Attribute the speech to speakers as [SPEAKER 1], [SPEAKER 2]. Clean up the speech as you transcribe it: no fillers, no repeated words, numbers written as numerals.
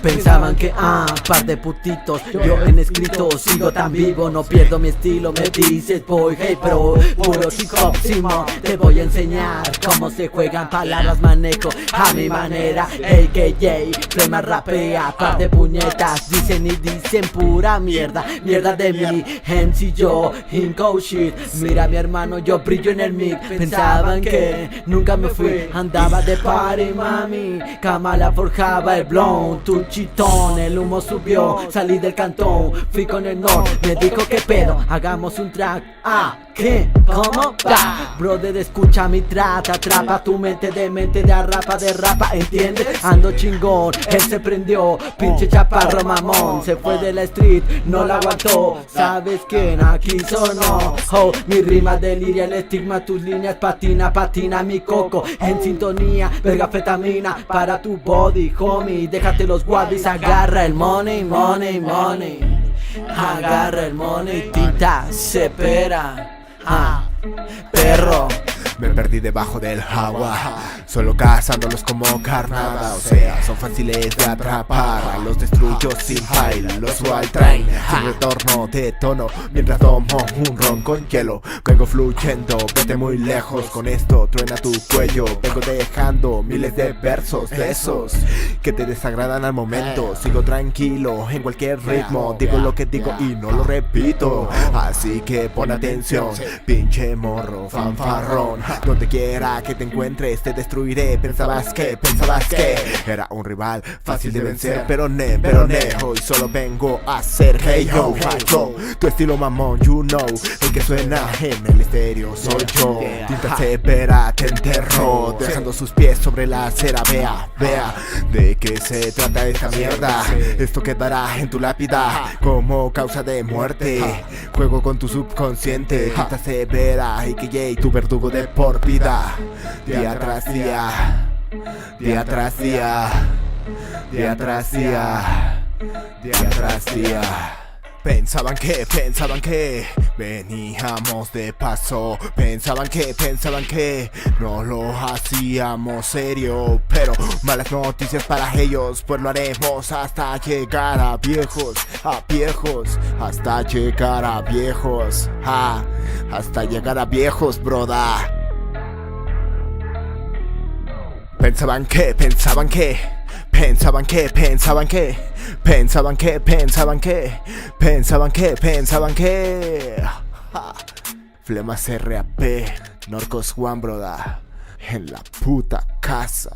[SPEAKER 1] Pensaban que par de putitos, yo en escrito sigo tan vivo, no pierdo mi estilo, me dices boy, hey bro, puro hip hop, Simón, te voy a enseñar cómo se juegan palabras, manejo a mi manera, AKJ, Flema rapea, par de puñetas, dicen y dicen pura mierda, mierda de mí, MC yo, Inco shit, mira mi hermano, yo brillo en el mic, pensaban que nunca me fui, andaba de party mami, Kamala forjaba el blond, tu chitón, el humo subió, salí del cantón, fui con el norte, me dijo que pedo, hagamos un track, ¿qué? ¿Cómo va? Brother, escucha mi trata, atrapa tu mente de arrapa, ¿entiendes? Ando chingón, él se prendió, pinche chaparro mamón, se fue de la street, no la aguantó, ¿sabes quién? Aquí sonó, mi rima deliria, el estigma, tus líneas, patina, mi coco, en sintonía, vergafetamina, para tu body, homie, déjate los guadis, agarra el money, agarra el money, tinta, separa. Perro.
[SPEAKER 2] Me perdí debajo del agua, solo cazándolos como carnada. O sea, son fáciles de atrapar, los destruyo sin file, los wild train, sin retorno de tono, mientras tomo un ron con hielo. Vengo fluyendo, vete muy lejos, con esto truena tu cuello. Vengo dejando miles de versos de esos que te desagradan al momento. Sigo tranquilo en cualquier ritmo, digo lo que digo y no lo repito. Así que pon atención, pinche morro fanfarrón. Donde quiera que te encuentres te destruiré. Pensabas que era un rival fácil de vencer, pero hoy solo vengo a ser hey yo, tu estilo mamón, you know, el que suena en el estéreo soy yo. Tinta severa te enterró, dejando sus pies sobre la acera. Vea de qué se trata esta mierda. Esto quedará en tu lápida como causa de muerte. Juego con tu subconsciente. Tinta severa, AKJ, tu verdugo de por vida. Día tras día, día tras día, día tras día, día tras día. Pensaban que veníamos de paso. Pensaban que no lo hacíamos serio. Pero malas noticias para ellos, pues lo haremos hasta llegar a viejos, hasta llegar a viejos, hasta llegar a viejos, broda. Pensaban que Flemas RAP, Norcos One, broda, en la puta casa.